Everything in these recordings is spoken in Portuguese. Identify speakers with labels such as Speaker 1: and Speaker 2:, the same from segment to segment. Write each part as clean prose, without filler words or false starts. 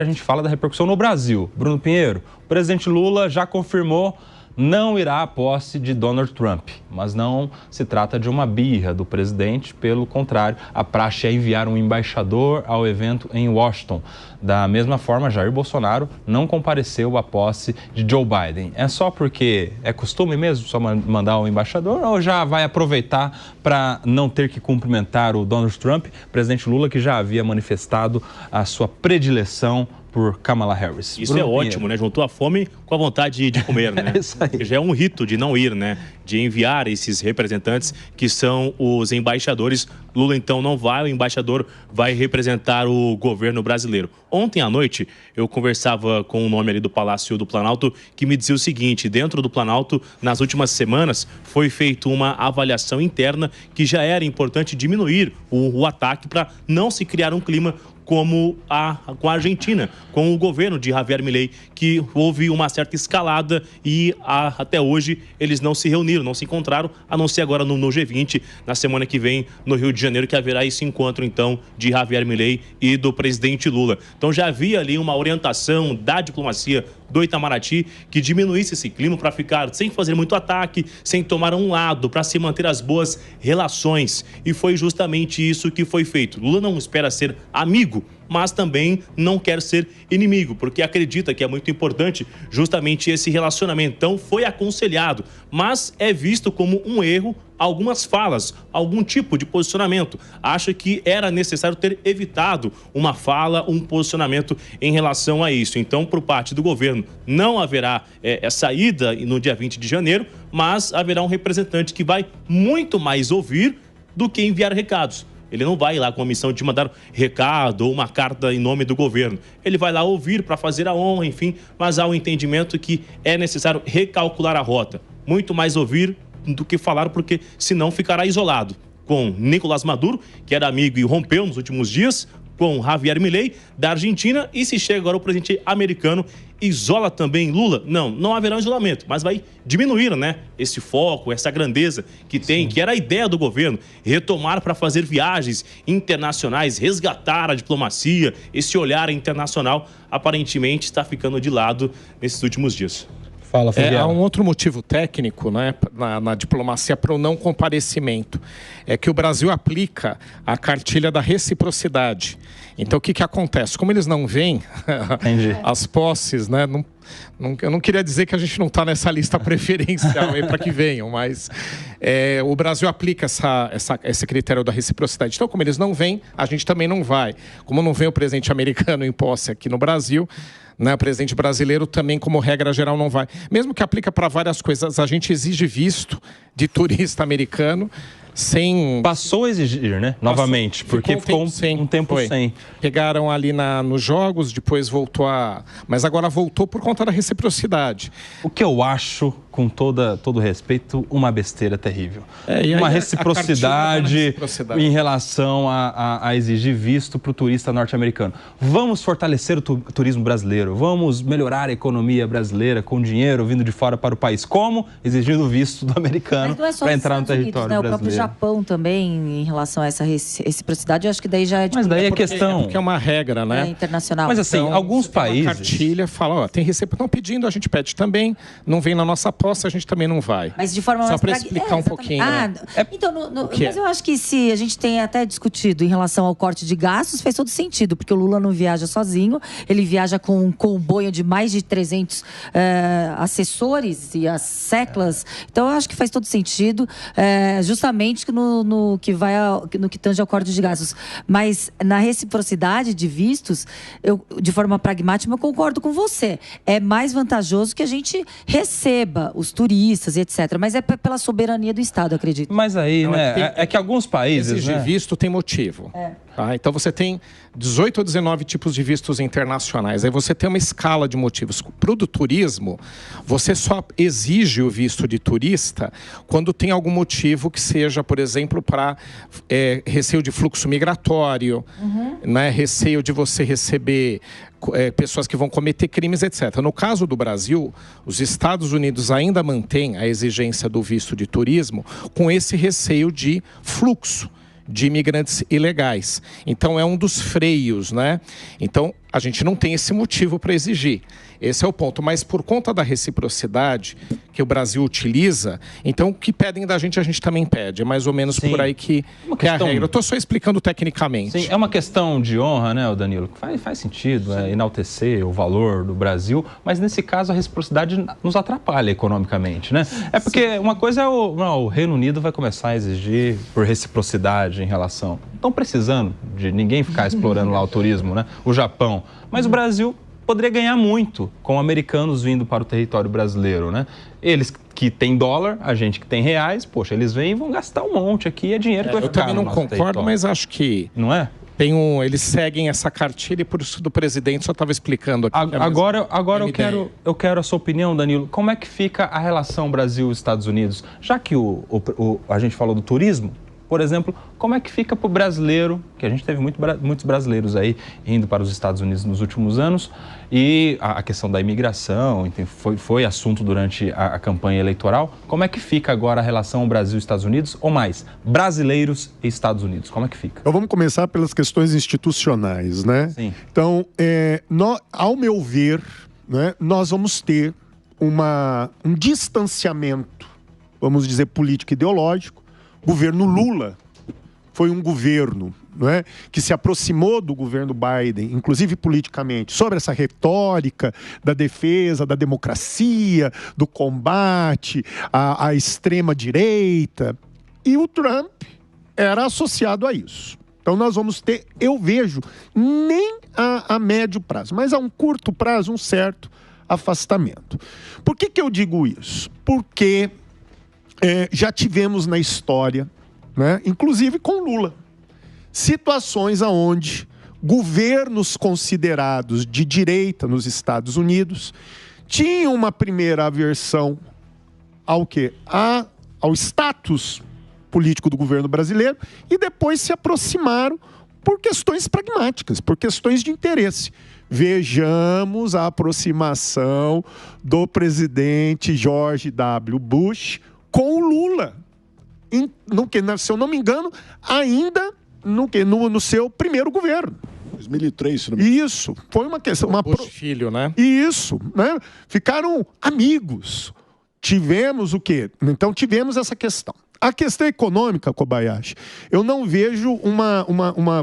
Speaker 1: a gente fala da repercussão no Brasil. Bruno Pinheiro, o presidente Lula já confirmou não irá à posse de Donald Trump, mas não se trata de uma birra do presidente, pelo contrário, a praxe é enviar um embaixador ao evento em Washington. Da mesma forma, Jair Bolsonaro não compareceu à posse de Joe Biden. É só porque é costume mesmo só mandar um embaixador ou já vai aproveitar para não ter que cumprimentar o Donald Trump, presidente Lula, que já havia manifestado a sua predileção por Kamala Harris?
Speaker 2: Isso é ótimo, né? Juntou a fome com a vontade de comer, né?
Speaker 1: Isso aí.
Speaker 2: Já é um rito de não ir, né? De enviar esses representantes que são os embaixadores. Lula, então, não vai, o embaixador vai representar o governo brasileiro. Ontem à noite, eu conversava com um nome ali do Palácio do Planalto que me dizia o seguinte: dentro do Planalto, nas últimas semanas, foi feita uma avaliação interna que já era importante diminuir o ataque para não se criar um clima como com a Argentina, com o governo de Javier Milei, que houve uma certa escalada e até hoje eles não se reuniram, não se encontraram, a não ser agora no G20, na semana que vem, no Rio de Janeiro, que haverá esse encontro, então, de Javier Milei e do presidente Lula. Então já havia ali uma orientação da diplomacia do Itamaraty que diminuísse esse clima para ficar sem fazer muito ataque, sem tomar um lado, para se manter as boas relações. E foi justamente isso que foi feito. Lula não espera ser amigo, mas também não quer ser inimigo, porque acredita que é muito importante justamente esse relacionamento. Então foi aconselhado, mas é visto como um erro algumas falas, algum tipo de posicionamento. Acha que era necessário ter evitado uma fala, um posicionamento em relação a isso. Então, por parte do governo, não haverá essa ida no dia 20 de janeiro, mas haverá um representante que vai muito mais ouvir do que enviar recados. Ele não vai lá com a missão de mandar recado ou uma carta em nome do governo. Ele vai lá ouvir para fazer a honra, enfim, mas há um entendimento que é necessário recalcular a rota. Muito mais ouvir do que falar, porque senão ficará isolado. Com Nicolás Maduro, que era amigo e rompeu nos últimos dias, com Javier Milei, da Argentina, e se chega agora o presidente americano, isola também Lula? Não haverá um isolamento, mas vai diminuir, né, esse foco, essa grandeza que tem, que era a ideia do governo, retomar para fazer viagens internacionais, resgatar a diplomacia, esse olhar internacional, aparentemente está ficando de lado nesses últimos dias.
Speaker 1: Fala,
Speaker 3: Há um outro motivo técnico, né, na diplomacia para o não comparecimento. É que o Brasil aplica a cartilha da reciprocidade. Então, o que acontece? Como eles não vêm, as posses, né? Eu não queria dizer que a gente não está nessa lista preferencial para que venham, mas o Brasil aplica esse critério da reciprocidade. Então, como eles não vêm, a gente também não vai. Como não vem o presidente americano em posse aqui no Brasil, né, o presidente brasileiro também, como regra geral, não vai. Mesmo que aplica para várias coisas, a gente exige visto de turista americano sem...
Speaker 1: Passou a exigir, né? Novamente, porque ficou um tempo sem.
Speaker 3: Pegaram ali nos jogos, depois voltou mas agora voltou por conta da reciprocidade.
Speaker 1: O que eu acho, com todo respeito, uma besteira terrível. Uma reciprocidade em relação a exigir visto para o turista norte-americano. Vamos fortalecer o turismo brasileiro, vamos melhorar a economia brasileira com dinheiro vindo de fora para o país. Como? Exigindo visto do americano para entrar no território brasileiro.
Speaker 4: O próprio Japão também, em relação a essa reciprocidade, eu acho que daí já é...
Speaker 1: Mas daí é questão...
Speaker 3: Porque é uma regra, né?
Speaker 4: Internacional.
Speaker 1: Mas assim,
Speaker 3: então,
Speaker 1: alguns países...
Speaker 3: Uma cartilha fala, tem estão pedindo, a gente pede também, não vem na nossa posse, a gente também não vai.
Speaker 4: Mas de forma
Speaker 3: Só
Speaker 4: mais...
Speaker 3: para explicar um pouquinho.
Speaker 4: Então, mas eu acho que se a gente tem até discutido em relação ao corte de gastos, faz todo sentido, porque o Lula não viaja sozinho, ele viaja com um comboio de mais de 300 assessores e as seclas, então eu acho que faz todo sentido, justamente no que tange ao corte de gastos. Mas na reciprocidade de vistos, eu, de forma pragmática, eu concordo com você. É mais vantajoso que a gente receba os turistas e etc. Mas é pela soberania do Estado, acredito.
Speaker 1: Mas aí, é que alguns países...
Speaker 3: Exigir visto tem motivo. Tá? Então você tem 18 ou 19 tipos de vistos internacionais. Aí você tem uma escala de motivos. Para o do turismo, você só exige o visto de turista quando tem algum motivo que seja, por exemplo, para receio de fluxo migratório, né? Receio de você receber pessoas que vão cometer crimes, etc. No caso do Brasil, os Estados Unidos ainda mantêm a exigência do visto de turismo com esse receio de fluxo de imigrantes ilegais. Então, é um dos freios, né? Então, A gente não tem esse motivo para exigir. Esse é o ponto. Mas por conta da reciprocidade que o Brasil utiliza, então o que pedem da gente, a gente também pede. É mais ou menos por aí que é a regra. Eu estou só explicando tecnicamente.
Speaker 1: Sim, é uma questão de honra, né, Danilo? Faz sentido enaltecer o valor do Brasil, mas nesse caso a reciprocidade nos atrapalha economicamente, né? É porque uma coisa é o Reino Unido vai começar a exigir por reciprocidade em relação... Estão precisando de ninguém ficar explorando lá o turismo, né? O Japão. Mas o Brasil poderia ganhar muito com americanos vindo para o território brasileiro, né? Eles que têm dólar, a gente que tem reais, poxa, eles vêm e vão gastar um monte aqui, é dinheiro que vai ficar.
Speaker 3: Eu também não concordo, mas acho que...
Speaker 1: Não é?
Speaker 3: Eles seguem essa cartilha e por isso do presidente só estava explicando aqui.
Speaker 1: Agora eu quero a sua opinião, Danilo. Como é que fica a relação Brasil-Estados Unidos? Já que a gente falou do turismo, por exemplo, como é que fica para o brasileiro, que a gente teve muitos brasileiros aí indo para os Estados Unidos nos últimos anos, e a questão da imigração, enfim, foi assunto durante a campanha eleitoral. Como é que fica agora a relação Brasil-Estados Unidos, ou mais, brasileiros e Estados Unidos? Como é que fica?
Speaker 5: Então vamos começar pelas questões institucionais, né?
Speaker 1: Sim.
Speaker 5: Então, ao meu ver, né, nós vamos ter um distanciamento, vamos dizer, político-ideológico. O governo Lula foi um governo, não é, que se aproximou do governo Biden, inclusive politicamente, sobre essa retórica da defesa da democracia, do combate à extrema-direita. E o Trump era associado a isso. Então nós vamos ter, eu vejo, nem a médio prazo, mas a um curto prazo, um certo afastamento. Por que eu digo isso? Porque... já tivemos na história, né, inclusive com Lula, situações onde governos considerados de direita nos Estados Unidos tinham uma primeira aversão ao quê? Ao status político do governo brasileiro e depois se aproximaram por questões pragmáticas, por questões de interesse. Vejamos a aproximação do presidente George W. Bush com o Lula, se eu não me engano, ainda no seu primeiro governo.
Speaker 6: 2003, se não me engano.
Speaker 5: Isso, foi uma questão...
Speaker 3: filho, né?
Speaker 5: Isso, né? Ficaram amigos. Tivemos o quê? Então tivemos essa questão. A questão econômica, Kobayashi, eu não vejo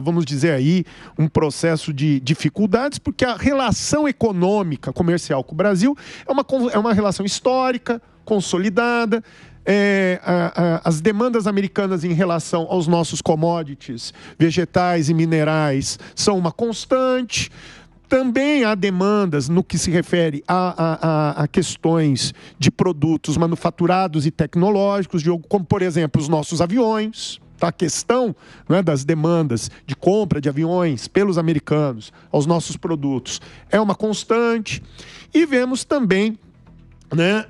Speaker 5: vamos dizer aí, um processo de dificuldades, porque a relação econômica, comercial com o Brasil é uma relação histórica, consolidada. As demandas americanas em relação aos nossos commodities, vegetais e minerais, são uma constante. Também há demandas no que se refere a questões de produtos manufaturados e tecnológicos, como, por exemplo, os nossos aviões. A questão, né, das demandas de compra de aviões pelos americanos aos nossos produtos é uma constante. E vemos também, né,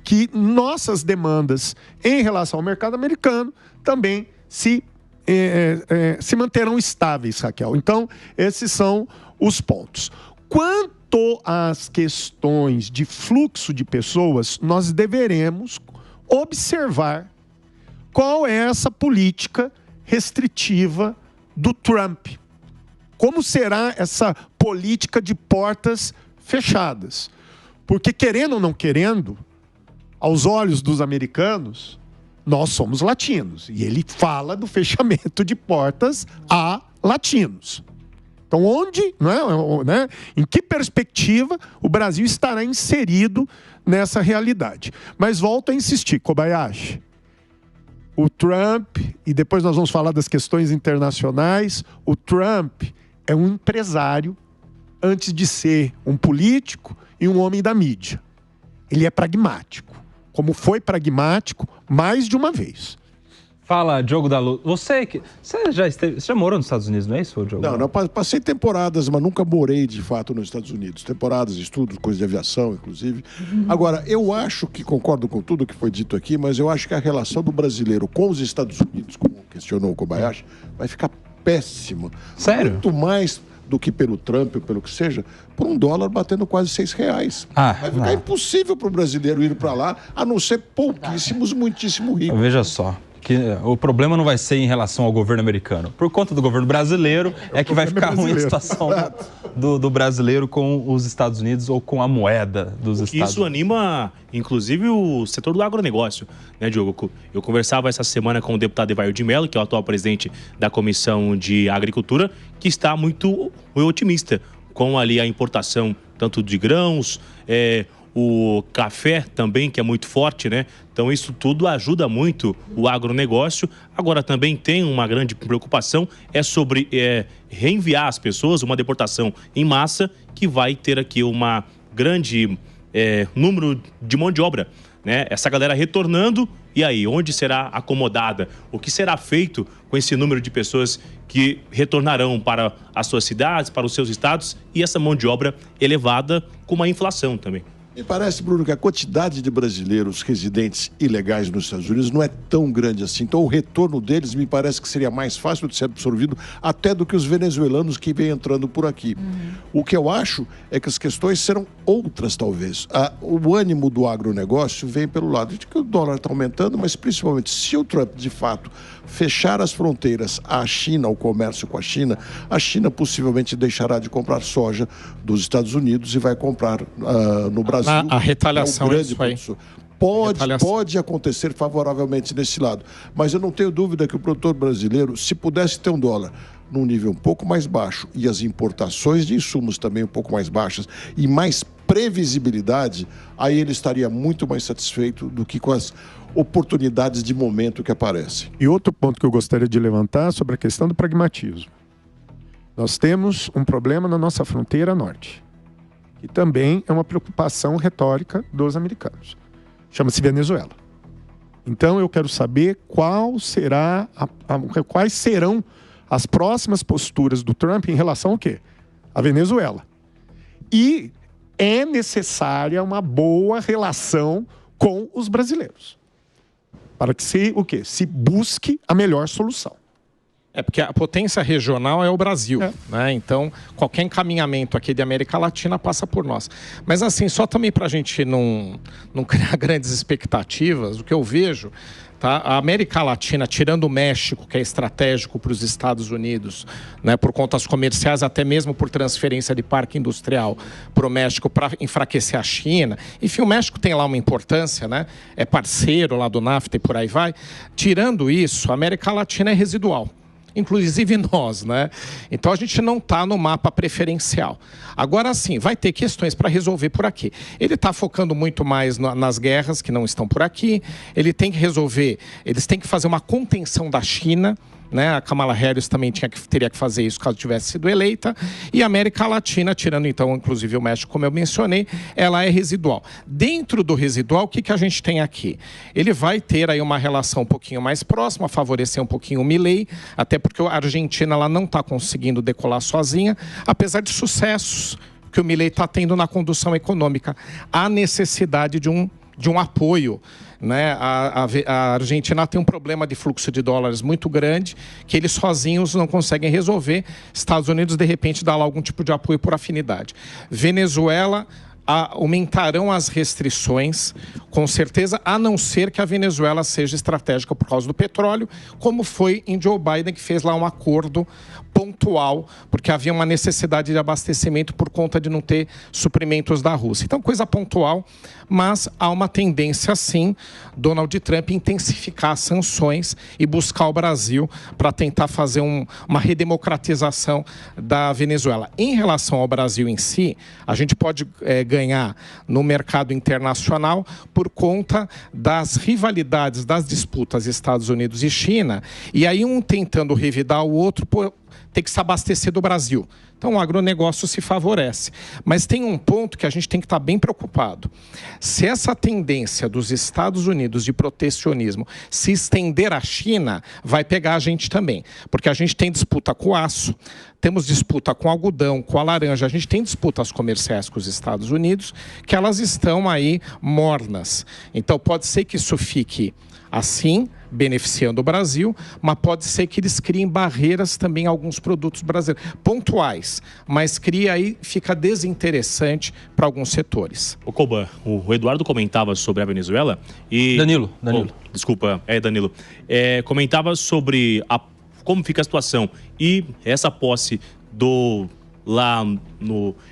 Speaker 5: que nossas demandas em relação ao mercado americano também se manterão estáveis, Raquel. Então, esses são os pontos. Quanto às questões de fluxo de pessoas, nós deveremos observar qual é essa política restritiva do Trump. Como será essa política de portas fechadas? Porque, querendo ou não querendo, aos olhos dos americanos, nós somos latinos. E ele fala do fechamento de portas a latinos. Então, em que perspectiva o Brasil estará inserido nessa realidade? Mas volto a insistir, Kobayashi. O Trump, e depois nós vamos falar das questões internacionais, o Trump é um empresário antes de ser um político e um homem da mídia. Ele é pragmático. Como foi pragmático mais de uma vez.
Speaker 1: Fala, Diogo da Luz. Você já morou nos Estados Unidos, não é isso, Diogo?
Speaker 6: Não, passei temporadas, mas nunca morei de fato nos Estados Unidos. Temporadas, estudos, coisas de aviação, inclusive. Agora, eu acho que, concordo com tudo que foi dito aqui, mas eu acho que a relação do brasileiro com os Estados Unidos, como questionou o Kobayashi, vai ficar péssima.
Speaker 1: Sério?
Speaker 6: Muito mais do que pelo Trump, ou pelo que seja, por $1 batendo quase R$6. Vai ficar impossível para o brasileiro ir para lá, a não ser pouquíssimos, muitíssimo ricos.
Speaker 1: Veja só. que o problema não vai ser em relação ao governo americano. Por conta do governo brasileiro, é que vai ficar ruim a situação do brasileiro com os Estados Unidos ou com a moeda dos Estados Unidos.
Speaker 2: Isso anima, inclusive, o setor do agronegócio, né, Diogo? Eu conversava essa semana com o deputado Evair de Mello, que é o atual presidente da Comissão de Agricultura, que está muito otimista com ali a importação tanto de grãos, o café também, que é muito forte, né? Então isso tudo ajuda muito o agronegócio. Agora também tem uma grande preocupação, sobre reenviar as pessoas, uma deportação em massa, que vai ter aqui uma grande número de mão de obra, né? Essa galera retornando, e aí, onde será acomodada? O que será feito com esse número de pessoas que retornarão para as suas cidades, para os seus estados, e essa mão de obra elevada com uma inflação também?
Speaker 6: Me parece, Bruno, que a quantidade de brasileiros residentes ilegais nos Estados Unidos não é tão grande assim. Então, o retorno deles me parece que seria mais fácil de ser absorvido até do que os venezuelanos que vêm entrando por aqui. O que eu acho é que as questões serão outras, talvez. O ânimo do agronegócio vem pelo lado de que o dólar está aumentando, mas principalmente se o Trump, de fato, fechar as fronteiras à China, ao comércio com a China possivelmente deixará de comprar soja dos Estados Unidos e vai comprar no Brasil.
Speaker 3: A retaliação
Speaker 6: é um grande produtor. Pode acontecer favoravelmente nesse lado, mas eu não tenho dúvida que o produtor brasileiro, se pudesse ter um dólar num nível um pouco mais baixo e as importações de insumos também um pouco mais baixas e mais previsibilidade, aí ele estaria muito mais satisfeito do que com as oportunidades de momento que aparecem.
Speaker 5: E outro ponto que eu gostaria de levantar sobre a questão do pragmatismo. Nós temos um problema na nossa fronteira norte, que também é uma preocupação retórica dos americanos. Chama-se Venezuela. Então eu quero saber quais serão as próximas posturas do Trump em relação ao quê? A Venezuela. E é necessária uma boa relação com os brasileiros, para que se busque a melhor solução.
Speaker 3: Porque a potência regional é o Brasil, né? Então, qualquer encaminhamento aqui de América Latina passa por nós. Mas assim, só também para a gente não criar grandes expectativas, o que eu vejo, tá? A América Latina, tirando o México, que é estratégico para os Estados Unidos, né, por contas comerciais, até mesmo por transferência de parque industrial para o México, para enfraquecer a China. Enfim, o México tem lá uma importância, né? É parceiro lá do NAFTA e por aí vai. Tirando isso, a América Latina é residual. Inclusive nós, né? Então a gente não está no mapa preferencial. Agora sim, vai ter questões para resolver por aqui. Ele está focando muito mais nas guerras que não estão por aqui. Ele tem que resolver, eles têm que fazer uma contenção da China, né? A Kamala Harris também teria que fazer isso caso tivesse sido eleita. E a América Latina, tirando então inclusive o México, como eu mencionei, ela é residual. Dentro do residual, o que a gente tem aqui? Ele vai ter aí uma relação um pouquinho mais próxima, favorecer um pouquinho o Milei, até porque a Argentina ela não está conseguindo decolar sozinha, apesar de sucessos que o Milei está tendo na condução econômica. Há necessidade de um apoio, né? A Argentina tem um problema de fluxo de dólares muito grande, que eles sozinhos não conseguem resolver. Estados Unidos, de repente, dá lá algum tipo de apoio por afinidade. Venezuela, aumentarão as restrições, com certeza, a não ser que a Venezuela seja estratégica por causa do petróleo, como foi em Joe Biden, que fez lá um acordo pontual, porque havia uma necessidade de abastecimento por conta de não ter suprimentos da Rússia. Então, coisa pontual, mas há uma tendência, sim, Donald Trump intensificar as sanções e buscar o Brasil para tentar fazer uma redemocratização da Venezuela. Em relação ao Brasil em si, a gente pode ganhar no mercado internacional por conta das rivalidades, das disputas Estados Unidos e China, e aí um tentando revidar o outro por ter que se abastecer do Brasil. Então o agronegócio se favorece. Mas tem um ponto que a gente tem que estar bem preocupado. Se essa tendência dos Estados Unidos de protecionismo se estender à China, vai pegar a gente também. Porque a gente tem disputa com o aço, temos disputa com o algodão, com a laranja, a gente tem disputas comerciais com os Estados Unidos, que elas estão aí mornas. Então pode ser que isso fique assim, beneficiando o Brasil, mas pode ser que eles criem barreiras também a alguns produtos brasileiros, pontuais, mas cria aí, fica desinteressante para alguns setores.
Speaker 2: O Coban, o Eduardo comentava sobre a Venezuela e...
Speaker 1: Danilo.
Speaker 2: Desculpa, Danilo. Comentava sobre como fica a situação e essa posse lá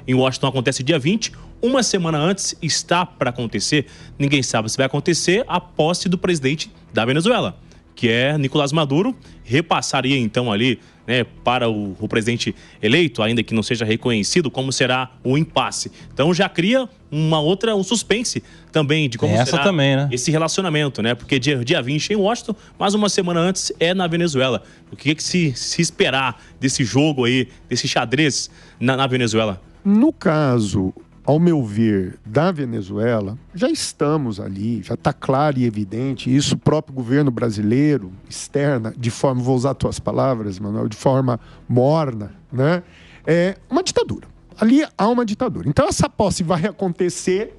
Speaker 2: em Washington acontece dia 20, uma semana antes está para acontecer, ninguém sabe se vai acontecer, a posse do presidente da Venezuela, que é Nicolás Maduro, repassaria então ali, né, para o presidente eleito, ainda que não seja reconhecido, como será o impasse. Então já cria um suspense também de como será
Speaker 1: também, né?
Speaker 2: Esse relacionamento, né? Porque dia 20 em Washington, mas uma semana antes é na Venezuela. O que se esperar desse jogo aí, desse xadrez na Venezuela?
Speaker 5: No caso, ao meu ver, da Venezuela, já estamos ali, já está claro e evidente, isso o próprio governo brasileiro externa, de forma, vou usar tuas palavras, Manuel, de forma morna, né? É uma ditadura. Ali há uma ditadura. Então essa posse vai acontecer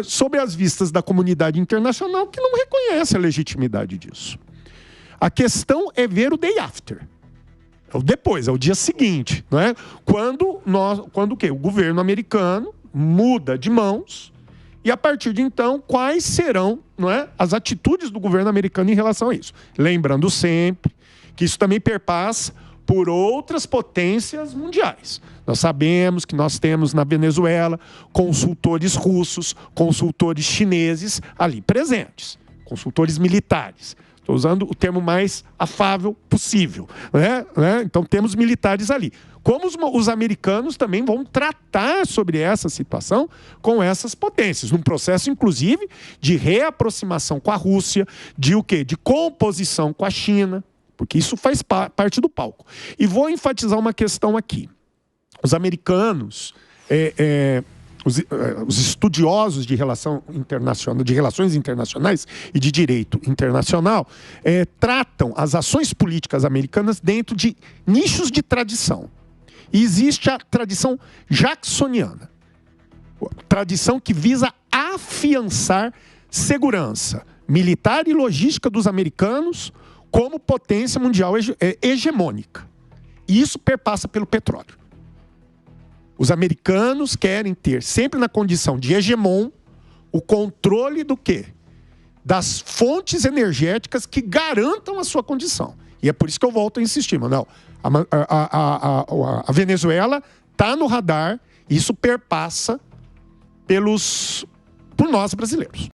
Speaker 5: sob as vistas da comunidade internacional, que não reconhece a legitimidade disso. A questão é ver o day after. É o depois, é o dia seguinte, não é? Quando o quê? O governo americano muda de mãos e, a partir de então, quais serão, não é, as atitudes do governo americano em relação a isso. Lembrando sempre que isso também perpassa por outras potências mundiais. Nós sabemos que nós temos na Venezuela consultores russos, consultores chineses ali presentes, consultores militares. Estou usando o termo mais afável possível, né? Então temos militares ali. Como os americanos também vão tratar sobre essa situação com essas potências, num processo, inclusive, de reaproximação com a Rússia, de o quê? De composição com a China, porque isso faz parte do palco. E vou enfatizar uma questão aqui. Os americanos... Os estudiosos de relações internacionais e de direito internacional tratam as ações políticas americanas dentro de nichos de tradição. E existe a tradição jacksoniana, tradição que visa afiançar segurança militar e logística dos americanos como potência mundial hegemônica. E isso perpassa pelo petróleo. Os americanos querem ter, sempre na condição de hegemon, o controle do quê? Das fontes energéticas que garantam a sua condição. E é por isso que eu volto a insistir, Manuel. A Venezuela está no radar, e isso perpassa por nós brasileiros.